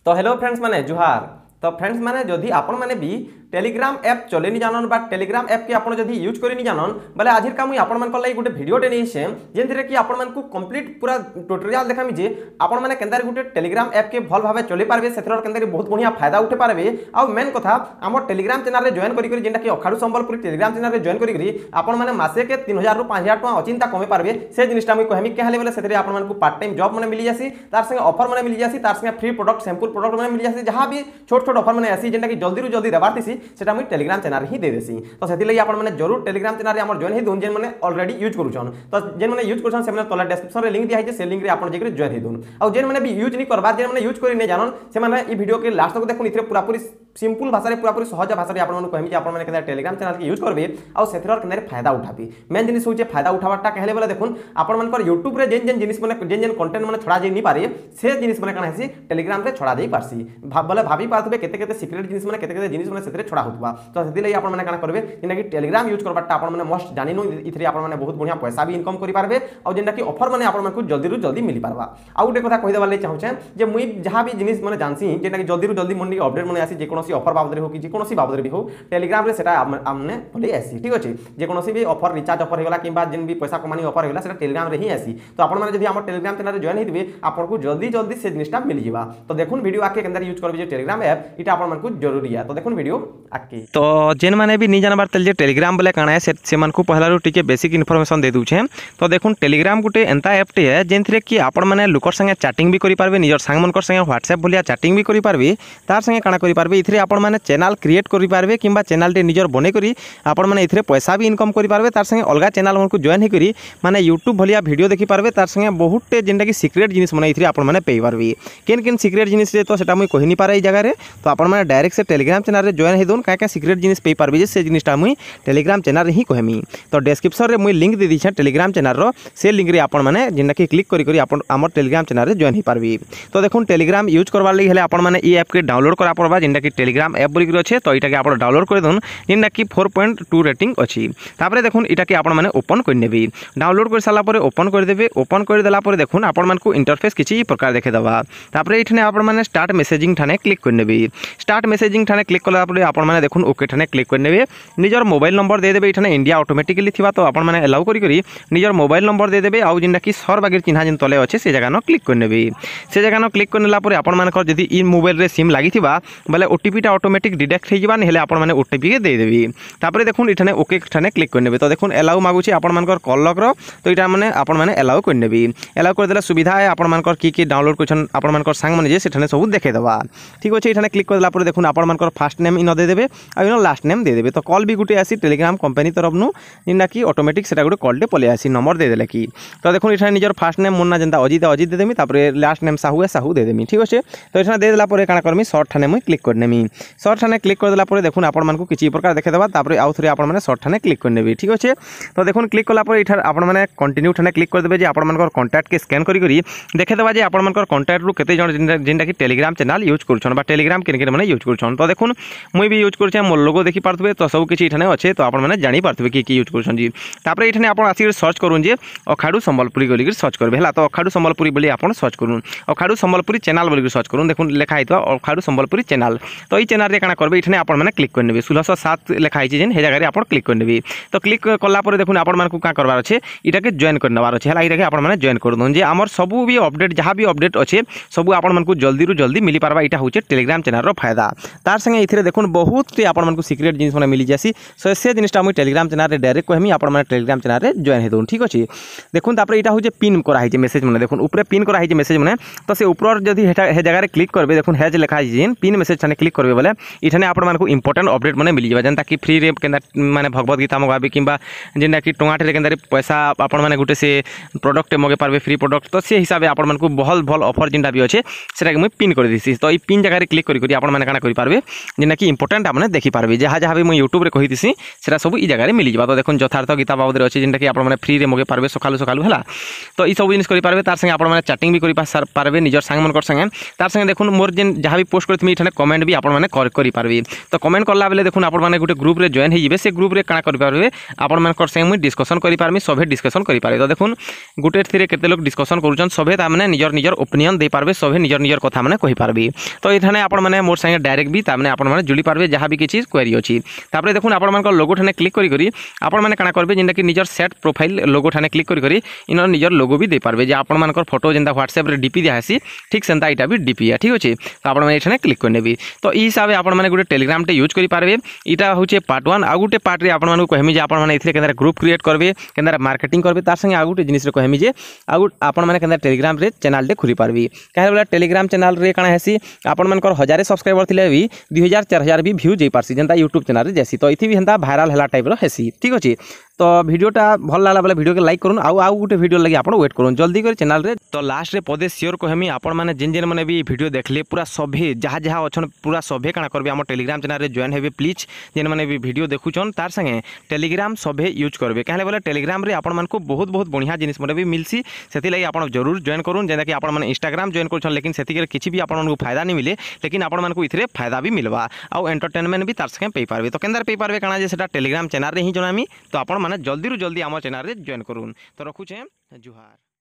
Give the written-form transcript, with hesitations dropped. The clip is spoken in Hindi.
तो हेलो फ्रेंड्स माने जुहार। तो फ्रेंड्स माने जदि आपण माने भी टेलीग्राम ऐप चले नहीं जानन बा टेलीग्राम ऐप के आपण जदि यूज करि नहीं जानन बोले आजिर का मुई आपण मन को लागि गुटे वीडियोटे नै छे जेंथिरे कि आपण मन को कंप्लीट पूरा ट्यूटोरियल देखामी जे आपण माने केंदार गुटे टेलीग्राम ऐप के भल भाबे चले पारबे सेथर केंदार बहुत बढ़िया फायदा उठे पारबे। आ मेन कथा हमर टेलीग्राम चैनल रे जॉइन करि जेंटा कि अखाडू संबलपुरी टेलीग्राम चैनल रे जॉइन करि आपण माने मासे के 3000 रु 5000 टका अचिंता कमे पारबे से जिनिसटा मुई कहमी कहले बोले सेथरे आपण मन को पार्ट टाइम जॉब माने मिली जासी तार संगे ऑफर माने मिली जासी तार संगे फ्री प्रोडक्ट सैंपल प्रोडक्ट माने मिली जासी जहां भी छोट छोट ऑफर माने आसी जेंटा कि जल्दी रु जल्दी देबार थिसी सेटा मुई टेलीग्राम चैनल ही दे देसी। तो सेति लई आपण माने जरूर टेलीग्राम चैनल रे हमर जॉइन हे दोन जेन माने ऑलरेडी यूज करूछन तो जेन माने यूज करछन से माने तला डिस्क्रिप्शन रे लिंक दिया है से लिंक रे आपण जेकरे जॉइन हे दोन आ जेन माने भी यूज नहीं करबा जेन माने यूज करि नै जानन से माने ई वीडियो के लास्ट तक देखुन इथरे पूरा पूरी सिंपल भाषा रे पूरा पूरी सहज भाषा रे आपण माने कहमी जे आपण माने केना टेलीग्राम चैनल के यूज करबे आ सेथर केना फायदा उठाबी मेन जिनिस होचे फायदा उठाबाटा कहले बोले देखुन आपण मन पर YouTube रे जेन जेन जिनिस माने जेन जेन कंटेंट माने छडा जे नि पारे से जिनिस माने कना हेसी टेलीग्राम रे छडा देई पारसी बोले भाबी पाथबे केते केते सीक्रेट जिनिस माने केते केते जिनिस माने सेथरे छडा होतबा। तो सेति लई आपण माने कना करबे जेना कि टेलीग्राम यूज करबाटा आपण माने मस्ट जानिनो इथरे आपण माने बहुत बढ़िया पैसा भी इनकम करि पारबे आ जेना कि ऑफर माने आपण माने जल्दी रु जल्दी मिली पारबा। आ गुटे कथा कहि देबा लई चाहूछे जे मुई जहां भी जिनिस माने जानसी जेना कि जल्दी रु जल्दी मंडी अपडेट माने आसी जे कोनोसी ऑफर बाबद रे हो कि जे कोनोसी बाबद रे भी हो टेलीग्राम रे सेटा हमने बोले आसी ठीक अछि जे कोनोसी भी ऑफर रिचार्ज ऑफर हेगला किबा जेन भी पैसा कमानी ऑफर हेगला सेटा टेलीग्राम रे ही आसी। तो आपण माने जदि हमर टेलीग्राम चैनल रे जॉइन हेतिबे आपण को जल्दी जल्दी से जिनिसटा मिल जिबा। तो देखुन वीडियो आके केंदर यूज करबे जे टेलीग्राम ऐप इटा आपण मन को जरूरी है। तो देखुन वीडियो आके तो जेन माने भी नहीं जानबार तेल जे टेलीग्राम बोले काना है से मन को पहला टिके बेसिक इन्फॉर्मेशन दे दूछे। तो देखुन टेलीग्राम गुटे एंता ऐप टे है जेनथिरे कि आपण माने लोकर संगे चैटिंग भी करि पारबे निजर सांग मनकर संगे व्हाट्सएप बोलिया चैटिंग भी करि पारबे तार संगे काना करि पारबे इथरे आपण माने चैनल क्रिएट करि पारबे किंबा चैनल टे निजर बने करी आपण माने इथरे पैसा भी इनकम करि पारबे तार संगे अलगा चैनल मन को जॉइन हे करी माने यूट्यूब भलिया वीडियो देखि पारबे तार संगे बहुत टे जेंटा कि सीक्रेट जिनिस माने इथरे आपण माने पेई पारबे केन केन सीक्रेट जिनिस रे तो सेटा मुई कहि नि पारे ई जगह रे। तो आपण माने डायरेक्ट से टेलीग्राम चैनल रे जॉइन हे दोन का सीक्रेट जिनिस पेई पारबे जे से जिनिसटा मुई टेलीग्राम चैनल रे ही कहमी। तो डिस्क्रिप्शन रे मुई लिंक दे दी छे टेलीग्राम चैनल रो से लिंक रे आपण माने जेंटा कि क्लिक करी करी आपण हमर टेलीग्राम चैनल रे जॉइन हे पारबे। तो देखुन टेलीग्राम यूज करबा लई हेले आपण माने ई ऐप के डाउनलोड करा पड़बा जेंटा कि टेलीग्राम ऐप बोली अछि। तो इटा के आपण डाउनलोड कर दोन जेंटा कि 4.2 रेटिंग अछि। तापरे देखुन इटा के आपण माने ओपन कर नेबी डाउनलोड कर साला परे ओपन कर देबे ओपन कर देला परे देखुन आपण मान को इंटरफेस किछि प्रकार देखे दबा। तापरे इठने आपण माने स्टार्ट मेसेजिंग ठाने क्लिक कर नेबी स्टार्ट मेसेजिंग ठाने क्लिक कला परे आपण माने देखुन ओके ठाने क्लिक कर नेबे निजर मोबाइल नंबर दे देबे इठने इंडिया ऑटोमेटिकली थिबा। तो आपण माने अलाउ करी करी निजर मोबाइल नंबर दे देबे आ जिंदा कि सर बागेर चिन्हा जिन तले अछि से जगह न क्लिक कर नेबे से जगह न क्लिक करनेला परे आपण मान को जदी इ मोबाइल रे सिम लागि थिबा बोले ओटीपी टा ऑटोमेटिक डिटेक्ट हे जिबा नेले आपण माने ओटीपी के दे देबी। तापरे देखुन इठने ओके ठाने क्लिक कर नेबे। तो देखुन अलाउ मागुछि आपण मानकर कॉल लॉक रो तो इटा माने आपण माने अलाउ कर नेबी अलाउ कर देला सुविधा है आपण मानकर की डाउनलोड करछन आपण मानकर सांग माने जे सेठने सब देखे दबा ठीक अछि। इठने क्लिक कर देला परे देखुन आपण मानकर फर्स्ट नेम इन दे देबे आ इन लास्ट नेम दे देबे। तो कॉल भी गुटे आसी टेलीग्राम कंपनी तरफ नु जिंदा कि ऑटोमेटिक सेटा गुटे कॉल टे पले आसी नंबर दे देले की। तो देखुन इठने निजर फर्स्ट नेम मुन्ना जनता अजित अजित दे देमी तापरे लास्ट नेम साहू है साहू दे देमी ठीक अछि। तो इठने दे देला परे काना करमी शॉर्ट ठाने मुई क्लिक कर नेमी शॉर्ट ठाने क्लिक कर देला परे देखुन आपण मानकु किछि प्रकार देखे दबा तापरे आउ थरे आपण माने शॉर्ट ठाने क्लिक कर नेबी ठीक अछि। तो देखुन क्लिक कला परे इठर आपण माने कंटिन्यू ठाने क्लिक कर देबे जे आपण मानकर कांटेक्ट के स्कैन करी करी देखे दबा जे आपण मानकर कांटेक्ट रु केते जण जिंदा कि टेलीग्राम चैनल यूज करछन बा टेलीग्राम केन केन माने यूज करछन। तो देखुन मुई भी यूज करछे मोर लोगो देखि पारथबे तो सब किछि इठने अछि। तो आपण माने जानि पारथबे की यूज करछन जी। तापरे इठने आपण आसी सर्च करून जे अखाडू संबलपुरी बोली के सर्च करबे हला। तो अखाडू संबलपुरी बोली आपण सर्च करून अखाडू संबलपुरी चैनल बोली के सर्च करून देखुन लेखा हितो अखाडू संबलपुरी चैनल। तो ई चैनल रे काना करबे इठने आपण माने क्लिक कर नेबे 1607 लेखा हिछि जेन हे जगह रे आपण क्लिक कर नेबे। तो क्लिक कला परे देखुन आपण मानकु का करबार अछि इटा के जॉइन करनबार अछि हला इटा के आपण माने जॉइन कर दोन जे हमर सब भी अपडेट जहां भी अपडेट अछि सब आपण मानकु जल्दी रु जल्दी मिली पारबा इटा होचे टेलीग्राम चैनल रो फायदा। तार संगे इथिरे देखुन बहुत टे आपण मानकु सीक्रेट जिनिस माने मिली जासी से जिनिसटा मुई टेलीग्राम चैनल रे डायरेक्ट कहमी आपण माने टेलीग्राम चैनल रे जॉइन हे दोन ठीक अछि। देखुन तापर इटा होचे पिन करा हिचे मेसेज माने देखुन ऊपर पिन करा हिचे मेसेज माने। तो से ऊपर जदी हे जगह रे क्लिक करबे देखुन हेज लेखा हिचे पिन मेसेज ठाने क्लिक करबे बोले इठाने आपण मानकु इंपोर्टेंट अपडेट माने मिली जाबा जनता कि फ्री रे केंदा माने भगवत गीता मगाबे किंबा जेंदा कि टोंगाटे रे केंदा पैसा आपण माने गुटे से प्रोडक्ट मगे पारबे फ्री प्रोडक्ट। तो से हिसाब आपण मानकु भल भल ऑफर जिंदा भी अछि सेटा कि मुई पिन कर दिसी। तो ई पिन जगह रे क्लिक करी करी आपण माने काना करि पारबे जेना कि इंपोर्टेंट कंटेंट आपने देखिपारे जहाँ जहाँ भी मुझे यूट्यूब कही से सब ई जगह मिल जाए। तो देखो यथार्थ गीता बाबद अच्छे जेनटा कि आप फ्री में मगे पारे सकालू सकालू है। तो ये सब जिन करेंगे तार संगे आपने चैटिंग भी करेंगे निजर सांग मन संगे तार संगे देखो मोर जेन जहाँ भी पोस्ट करी कमेंट भी आपने करेंगे। तो कमेंट कला बेले देखो आपने गोटे ग्रुप में जॉइन हो से ग्रुप में काଣା करेंगे आपण संगे मुझे डिस्कसन करें सभे डिस्कसन करेंगे। तो देखो गोटे थी केते लोग डिस्कसन करुँच सभे ताने निजर निजर ओपिनियन दे पारे सभे निजर निजर कथा मैंने कहींपारे। तो ये आपने मोर संगे डायरेक्ट भी ताने आपने जुड़ी पारे जहाँ भी किसी क्वेरी अच्छी। तापर देखो आपण लोगो ठाने क्लिक करी आपण मैंने काଣା करेंगे जेनटा कि निजर सेट प्रोफाइल लोगो ठाने क्लिक करी इन निजर लोगो भी दे पारे जे आपण फोटो जेनता व्हाट्सएप रे डीपी दिखासी ठीक सेंता यहाँ भी डीपी है ठीक अच्छे। तो आपने क्लिक करने तो ये हिसाब से आपने गोटे टेलीग्राम टे यूज करेंगे। यहाँ हूँ पार्ट 1 आउ गोटे पार्ट में आपको कहमी आपने ग्रुप क्रिएट करेंगे के मार्केटिंग करेंगे तार संगे आउ गोटे जिनिस कहमी जे आपने टेलीग्राम रे चैनल टे खुली पारबी कहीं टेलीग्राम चैनल रे काଣା हेसी आपण 1000 सब्सक्राइबर थिले भी 2000 4000 भी व्यू जाई पारसी जेंता यूट्यूब चैनल रे जैसी। तो इथि भी हेंता वायरल हला टाइप रो हेसी ठीक अच्छे। तो वीडियोटा भल लागला बेले वीडियो के लाइक करूँ आउ गोटे वीडियो लगी आप वेट करूँ जल्दी कर चैनल रे। तो लास्ट रे पदे सियोर कहमी आपण मैंने जिन जिन मैंने भी वीडियो देखले पूरा सभे जहाँ जहाँ अच्छा पूरा सभे काଣା करबे आम टेलीग्राम चैनल रे जॉइन हेबे प्लीज जेन मैंने भी वीडियो देखुछन तार संगे टेलीग्राम सभे यूज करबे कहीं बोले टेलीग्राम रे आपण मानकु बहुत बहुत बढ़िया जिनिस भी मिलसी से लगी आप जरूर जॉइन करूँ जेना कि आपण इंस्टाग्राम जॉइन कर लेकिन से किसी भी आपको फायदा नहीं मिले लेकिन आपण मानकु इथिरे फायदा भी मिलवा आउ एंटरटेनमेंट भी तार संगे पे पारबे। तो केंदर पे पारबे काଣା जे सेटा टेलीग्राम चैनल रे ही जणामी। तो आपण माने जल्दी रु जल्दी आम चैनल रे जॉइन करूँ। तो रखुछे जुहार।